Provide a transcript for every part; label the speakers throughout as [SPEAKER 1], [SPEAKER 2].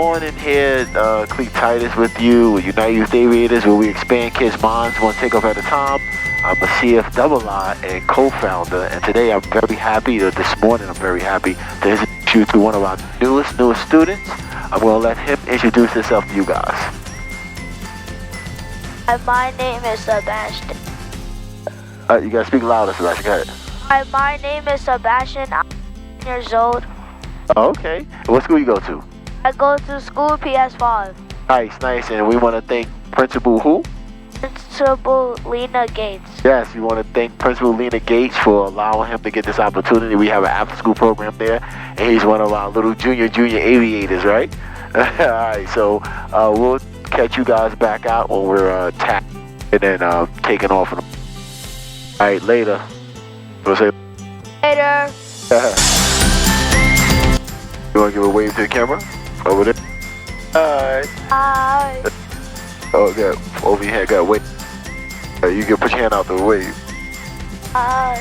[SPEAKER 1] morning here, Cleet Titus with you, with United Youth Aviators, where we expand kids' minds one takeoff at a time. I'm a CFII and co-founder, and today I'm very happy, or this morning I'm very happy, to introduce you to one of our newest students. I'm going to let him introduce himself to you guys.
[SPEAKER 2] My name is Sebastian.
[SPEAKER 1] You got to speak louder, Sebastian, go ahead.
[SPEAKER 2] Hi, my name is Sebastian. I'm 10 years old.
[SPEAKER 1] Oh, okay. What school you go to?
[SPEAKER 2] I go to school PS5.
[SPEAKER 1] Nice. And we want to thank Principal who?
[SPEAKER 2] Principal Lena Gates.
[SPEAKER 1] Yes, we want to thank Principal Lena Gates for allowing him to get this opportunity. We have an after-school program there, and he's one of our little junior aviators, right? All right, so we'll catch you guys back out when we're tapped and then taking off. All right, later. We'll say
[SPEAKER 2] later.
[SPEAKER 1] You want to give a wave to the camera? Over there? Hi.
[SPEAKER 2] Hi.
[SPEAKER 1] Oh, yeah. Over your head, got a wave. You can put your hand out the wave.
[SPEAKER 2] Hi.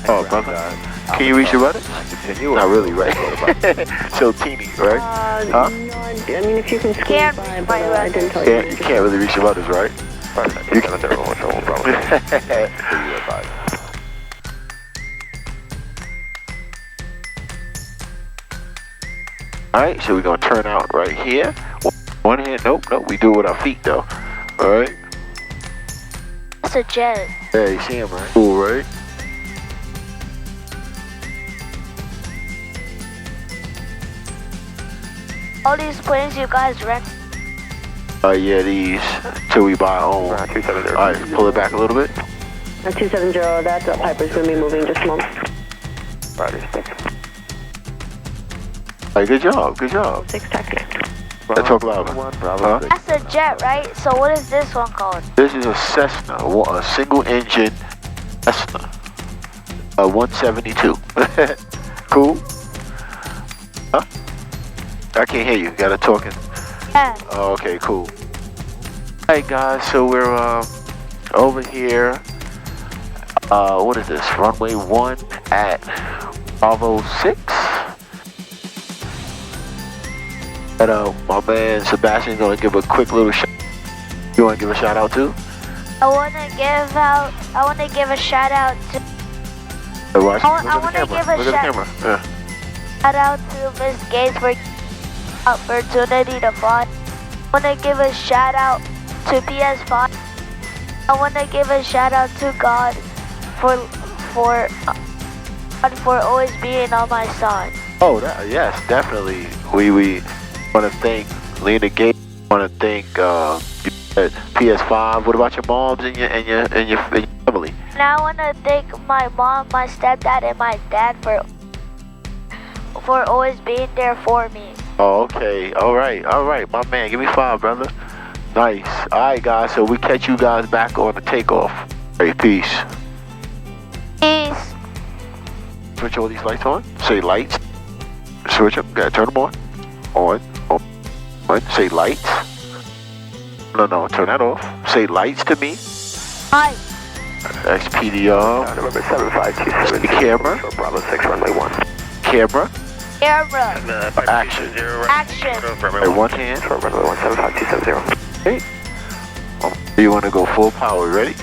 [SPEAKER 1] Oh, brother. Can you reach your brother? Not really, right? So teeny, right? Huh?
[SPEAKER 3] No, I mean, if you can squeeze
[SPEAKER 2] Can't
[SPEAKER 3] by,
[SPEAKER 2] reach
[SPEAKER 3] but
[SPEAKER 2] my
[SPEAKER 3] I didn't tell you.
[SPEAKER 1] You can't really reach your brothers, right? You can. Alright, so we're going to turn out right here. One hand, nope, we do it with our feet though. Alright?
[SPEAKER 2] It's a jet.
[SPEAKER 1] Yeah, you see him, right? Cool, right?
[SPEAKER 2] All these planes you guys rent.
[SPEAKER 1] Yeah, these, till we buy our own. Alright, pull it back a little bit.
[SPEAKER 3] 270, that Piper's going to be moving just a moment.
[SPEAKER 1] Alright, good job.
[SPEAKER 3] 6 taxi.
[SPEAKER 1] Let's talk louder. Huh?
[SPEAKER 2] That's a jet, right? So what is this one called?
[SPEAKER 1] This is a Cessna, a single engine Cessna. 172. Cool? Huh? I can't hear you. You gotta talk in.
[SPEAKER 2] Yeah.
[SPEAKER 1] Oh, okay, cool. Alright guys, so we're over here. What is this? Runway 1 at Bravo 6. And my man Sebastian's gonna give a quick little shout. You wanna give a shout out too?
[SPEAKER 2] I wanna give a shout out to
[SPEAKER 1] Hey, watch.
[SPEAKER 2] I wanna give a shout out to Miss Gates for opportunity to fly. I wanna give a shout out to PS5. I wanna give a shout out to God for always being on my side.
[SPEAKER 1] Oh, yes, definitely. We want to thank Lena Gates. Want to thank PS5. What about your moms and your family?
[SPEAKER 2] And I want to thank my mom, my stepdad, and my dad for always being there for me.
[SPEAKER 1] Oh, okay. All right. My man, give me 5, brother. Nice. All right, guys. So we catch you guys back on the takeoff. All right, peace.
[SPEAKER 2] Peace.
[SPEAKER 1] Switch all these lights on. Say lights. Switch them. Gotta turn them on. On. Say lights. No. Turn that off. Say lights to me.
[SPEAKER 2] Hi.
[SPEAKER 1] XPDR.
[SPEAKER 4] Number 75270.
[SPEAKER 1] Camera.
[SPEAKER 4] Bravo 6, runway 1.
[SPEAKER 1] Camera.
[SPEAKER 2] Camera.
[SPEAKER 1] Action.
[SPEAKER 2] Action.
[SPEAKER 1] Right, one hand.
[SPEAKER 4] Short runway 1, 75270.
[SPEAKER 1] Okay. You want to go full power. Ready?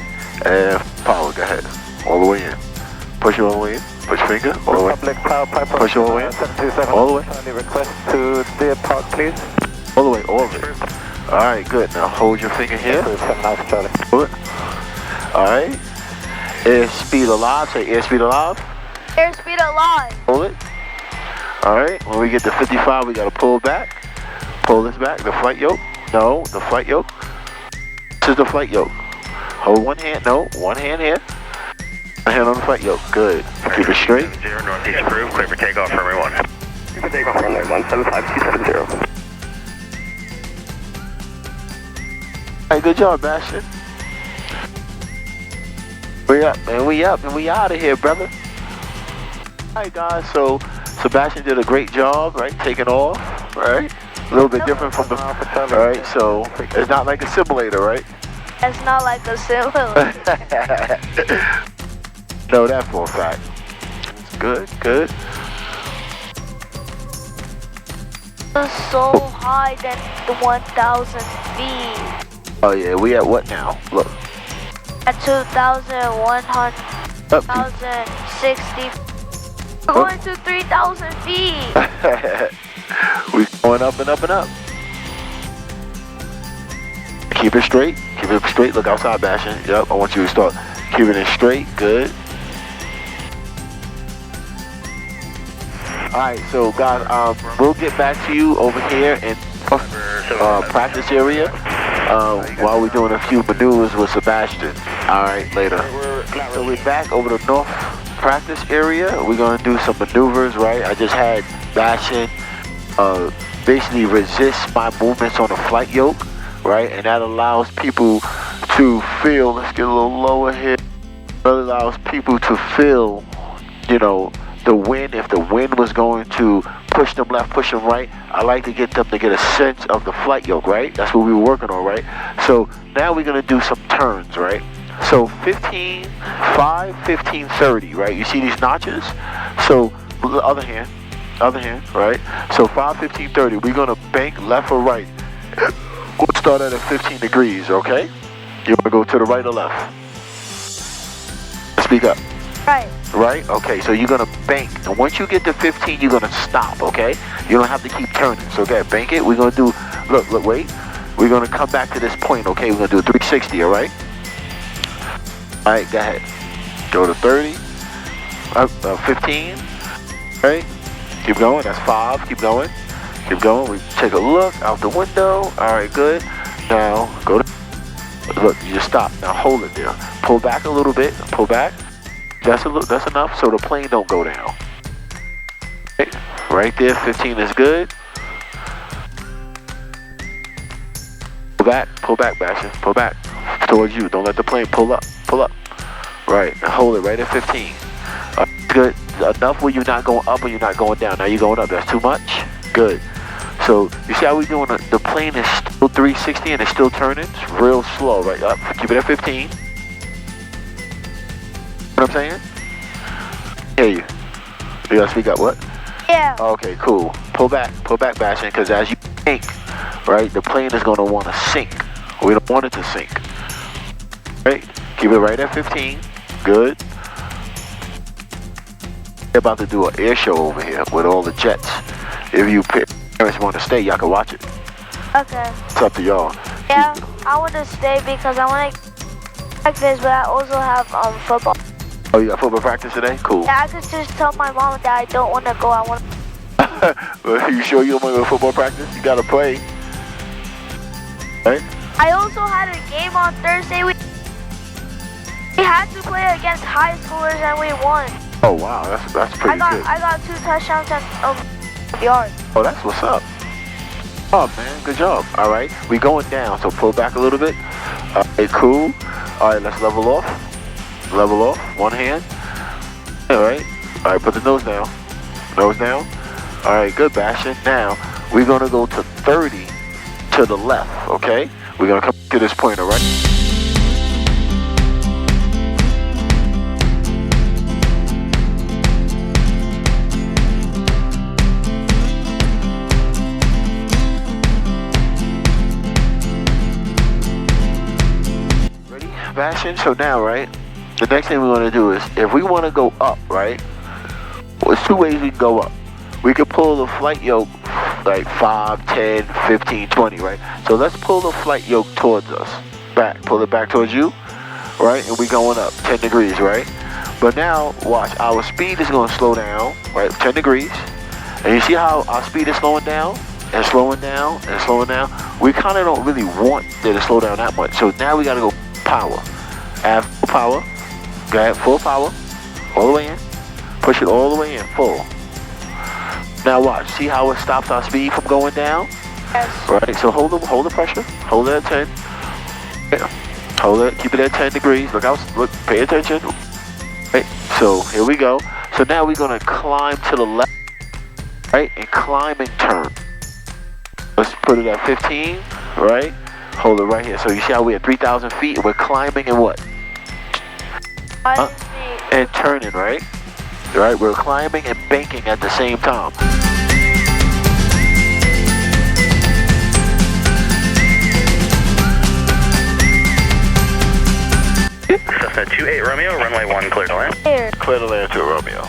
[SPEAKER 1] And power. Go ahead. All the way in. Push it all the way in. Push finger. All the way. Push it all the way in. All the way.
[SPEAKER 4] Request to steer park, please.
[SPEAKER 1] All the way. All of it. All right. Good. Now hold your finger here. Hold it. All right. Airspeed alive. Say airspeed alive.
[SPEAKER 2] Airspeed alive.
[SPEAKER 1] Hold it. All right. When we get to 55, we got to pull back. Pull this back. The flight yoke. No. The flight yoke. This is the flight yoke. Hold one hand. No. One hand here. One hand on the flight yoke. Good. Keep it straight.
[SPEAKER 4] 0 northeast approved. Clear for takeoff, runway 1. Clear for takeoff, runway 1, 75270.
[SPEAKER 1] Hey, good job, Bastion. We up, man. We up, and we out of here, brother. All right, guys. So Sebastian did a great job, right? Taking off, right? A little bit different from the. All right. So it's not like a simulator, right?
[SPEAKER 2] It's not like a simulator.
[SPEAKER 1] Know that for a fact. Good.
[SPEAKER 2] It's so high than the 1,000 feet.
[SPEAKER 1] Oh yeah, we at what now? Look.
[SPEAKER 2] At 2,100,
[SPEAKER 1] Up.
[SPEAKER 2] 1,060. We're going to 3,000 feet.
[SPEAKER 1] We going up and up and up. Keep it straight. Keep it straight. Look outside, Bastion. Yep, I want you to start keeping it straight. Good. Alright, so guys, we'll get back to you over here in practice area while we're doing a few maneuvers with Sebastian. Alright, later. So we're back over the north practice area. We're going to do some maneuvers, right? I just had Bastion basically resist my movements on the flight yoke, right? And that allows people to feel, let's get a little lower here. That allows people to feel, you know, the wind. If the wind was going to push them left, push them right, I like to get them to get a sense of the flight yoke, right? That's what we were working on, right? So now we're going to do some turns, right? So 15, 5, 15, 30, right? You see these notches? So the other hand, right? So 5, 15, 30, we're going to bank left or right. We'll start at 15 degrees, okay? You want to go to the right or left? Speak up.
[SPEAKER 2] Right.
[SPEAKER 1] Right? Okay, so you're going to bank. And once you get to 15, you're going to stop, okay? You don't have to keep turning. So, okay, bank it. We're going to do, look, wait. We're going to come back to this point, okay? We're going to do a 360, all right? All right, go ahead. Go to 30. 15. Okay? Keep going. That's 5. Keep going. Keep going. We take a look out the window. All right, good. Now, go to, look, you just stop. Now, hold it there. Pull back a little bit. Pull back. That's enough so the plane don't go down. Okay. Right there, 15 is good. Pull back, Bastion. Pull back towards you. Don't let the plane pull up. Right, now hold it right at 15. Good. Enough where you're not going up and you're not going down. Now you're going up. That's too much. Good. So you see how we're doing? The plane is still 360 and it's still turning. It's real slow. Right up. Keep it at 15. What I'm saying? Hear you. You gotta speak up. What?
[SPEAKER 2] Yeah.
[SPEAKER 1] Okay, cool. Pull back, Bastion, because as you sink, right, the plane is gonna want to sink. We don't want it to sink. Right? Keep it right at 15. Good. They're about to do an air show over here with all the jets. If you parents want to stay, y'all can watch it.
[SPEAKER 2] Okay.
[SPEAKER 1] It's up to y'all.
[SPEAKER 2] Yeah, I want to stay because I want to practice, but I also have football.
[SPEAKER 1] Oh, you got football practice today? Cool.
[SPEAKER 2] Yeah, I could just tell my mom that I don't want to go. I want to.
[SPEAKER 1] Well, you sure you don't want to go to football practice? You got to play. Right?
[SPEAKER 2] I also had a game on Thursday. We had to play against high schoolers and we won.
[SPEAKER 1] Oh, wow. That's pretty good.
[SPEAKER 2] I got 2 touchdowns and yards.
[SPEAKER 1] Oh, that's what's up. Oh, man. Good job. All right. We going down, so pull back a little bit. Okay, cool. All right, let's level off. Level off. One hand. All right. All right, put the nose down. Nose down. All right, good, Bastion. Now, we're going to go to 30 to the left, okay? We're going to come to this point, all right? Ready, Bastion? So now, right, the next thing we want to do is, if we want to go up, right, well, there's 2 ways we can go up. We could pull the flight yoke like 5, 10, 15, 20, right? So let's pull the flight yoke towards us. Back. Pull it back towards you, right? And we going up 10 degrees, right? But now, watch. Our speed is going to slow down, right? 10 degrees. And you see how our speed is slowing down? And slowing down and slowing down? We kind of don't really want it to slow down that much. So now we got to go power. Add full power. Go ahead, full power. All the way in. Push it all the way in, full. Now watch, see how it stops our speed from going down?
[SPEAKER 2] Yes.
[SPEAKER 1] Right, so hold the pressure, hold it at 10. Yeah. Hold it, keep it at 10 degrees, look out, look, pay attention. Right, so here we go. So now we're gonna climb to the left, right, and climb and turn. Let's put it at 15, right? Hold it right here. So you see how we're at 3,000 feet and we're climbing and what? And turning, right? Right, we're climbing and banking at the same time.
[SPEAKER 4] Cessna 28 Romeo, runway 1, clear to land.
[SPEAKER 2] Here.
[SPEAKER 1] Clear to land to Romeo.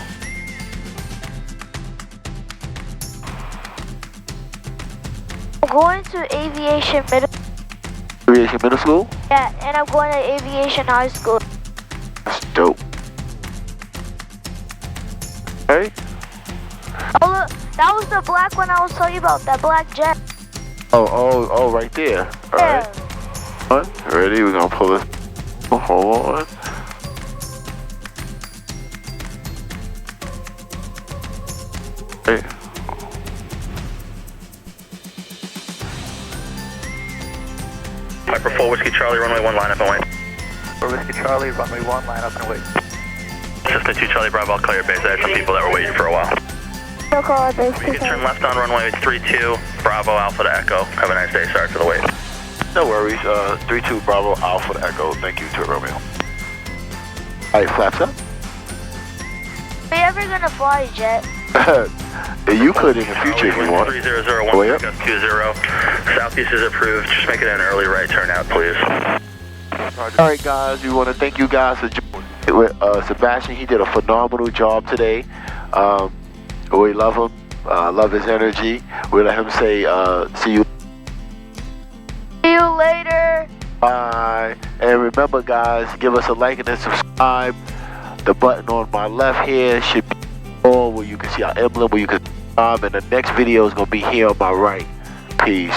[SPEAKER 2] I'm going to Aviation Middle.
[SPEAKER 1] Aviation Middle School?
[SPEAKER 2] Yeah, and I'm going to Aviation High School.
[SPEAKER 1] That's dope. Hey?
[SPEAKER 2] Oh look, that was the black one I was telling you about, that black jet.
[SPEAKER 1] Oh, right there. All right. Ready? We're gonna pull this. Hold on. Hey.
[SPEAKER 4] Piper 4 Whiskey Charlie, runway 1, line up and wait.
[SPEAKER 5] 4 Whiskey Charlie, runway 1, line up and wait.
[SPEAKER 4] Cessna 2 Charlie Bravo, clear base. I had some people that were waiting for a while.
[SPEAKER 2] No call at base.
[SPEAKER 4] You can turn left on runway 32, Bravo Alpha to Echo. Have a nice day, sorry for the wait.
[SPEAKER 1] No worries. 32 Bravo Alpha to Echo. Thank you to Romeo. All right, flaps up.
[SPEAKER 2] Are you ever gonna fly a jet?
[SPEAKER 1] You could in the future if you want.
[SPEAKER 4] 3001,
[SPEAKER 1] Way up.
[SPEAKER 4] 20. Southeast is approved. Just make it an early right turnout, please.
[SPEAKER 1] All right, guys. We want to thank you guys for joining with Sebastian. He did a phenomenal job today. We love him. Love his energy. We let him say, see you.
[SPEAKER 2] See you later.
[SPEAKER 1] Bye. And remember, guys, give us a like and a subscribe. The button on my left here should be all where you can see our emblem, where you can subscribe. And the next video is going to be here on my right. Peace.